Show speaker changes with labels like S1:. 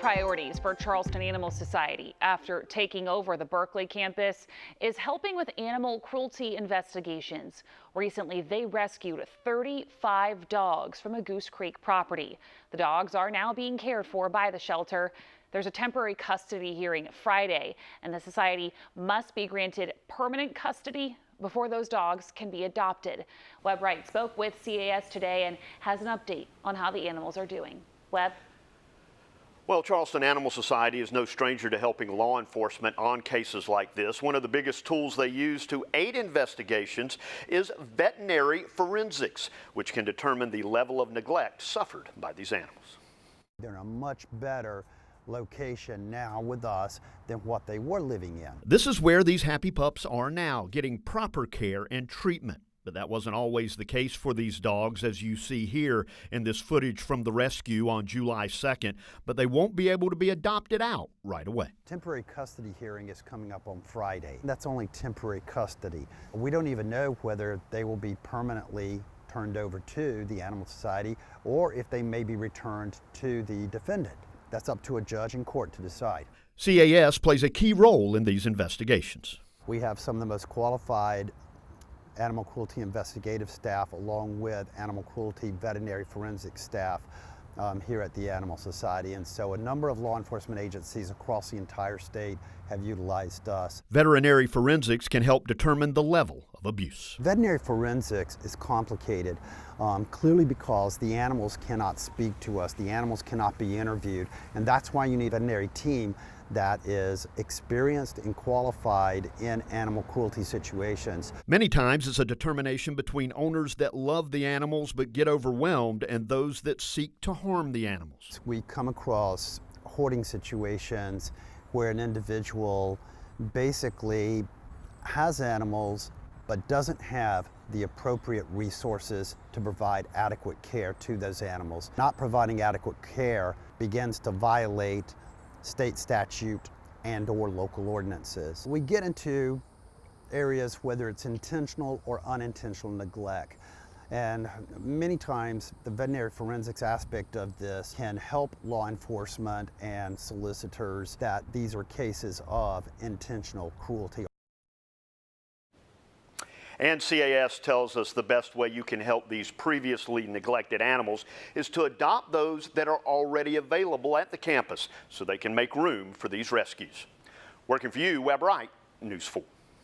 S1: priorities for Charleston Animal Society after taking over the Berkeley campus is helping with animal cruelty investigations. Recently, they rescued 35 dogs from a Goose Creek property. The dogs are now being cared for by the shelter. There's a temporary custody hearing Friday, and the society must be granted permanent custody before those dogs can be adopted. Webb Wright spoke with CAS today and has an update on how the animals are doing. Webb?
S2: Well, Charleston Animal Society is no stranger to helping law enforcement on cases like this. One of the biggest tools they use to aid investigations is veterinary forensics, which can determine the level of neglect suffered by these animals.
S3: They're in a much better location now with us than what they were living in.
S4: This is where these happy pups are now, getting proper care and treatment. But that wasn't always the case for these dogs, as you see here in this footage from the rescue on July 2nd, but they won't be able to be adopted out right away.
S3: Temporary custody hearing is coming up on Friday. That's only temporary custody. We don't even know whether they will be permanently turned over to the Animal Society or if they may be returned to the defendant. That's up to a judge in court to decide.
S4: CAS plays a key role in these investigations.
S3: We have some of the most qualified animal cruelty investigative staff along with animal cruelty veterinary forensic staff here at the Animal Society. And so a number of law enforcement agencies across the entire state have utilized us.
S4: Veterinary forensics can help determine the level of abuse.
S3: Veterinary forensics is complicated, clearly because the animals cannot speak to us, the animals cannot be interviewed, and that's why you need a veterinary team that is experienced and qualified in animal cruelty situations.
S4: Many times it's a determination between owners that love the animals but get overwhelmed and those that seek to harm the animals.
S3: We come across hoarding situations where an individual basically has animals but doesn't have the appropriate resources to provide adequate care to those animals. Not providing adequate care begins to violate state statute and/or local ordinances. We get into areas whether it's intentional or unintentional neglect. And many times the veterinary forensics aspect of this can help law enforcement and solicitors that these are cases of intentional cruelty.
S2: And CAS tells us the best way you can help these previously neglected animals is to adopt those that are already available at the campus so they can make room for these rescues. Working for you, Webb Wright, News 4.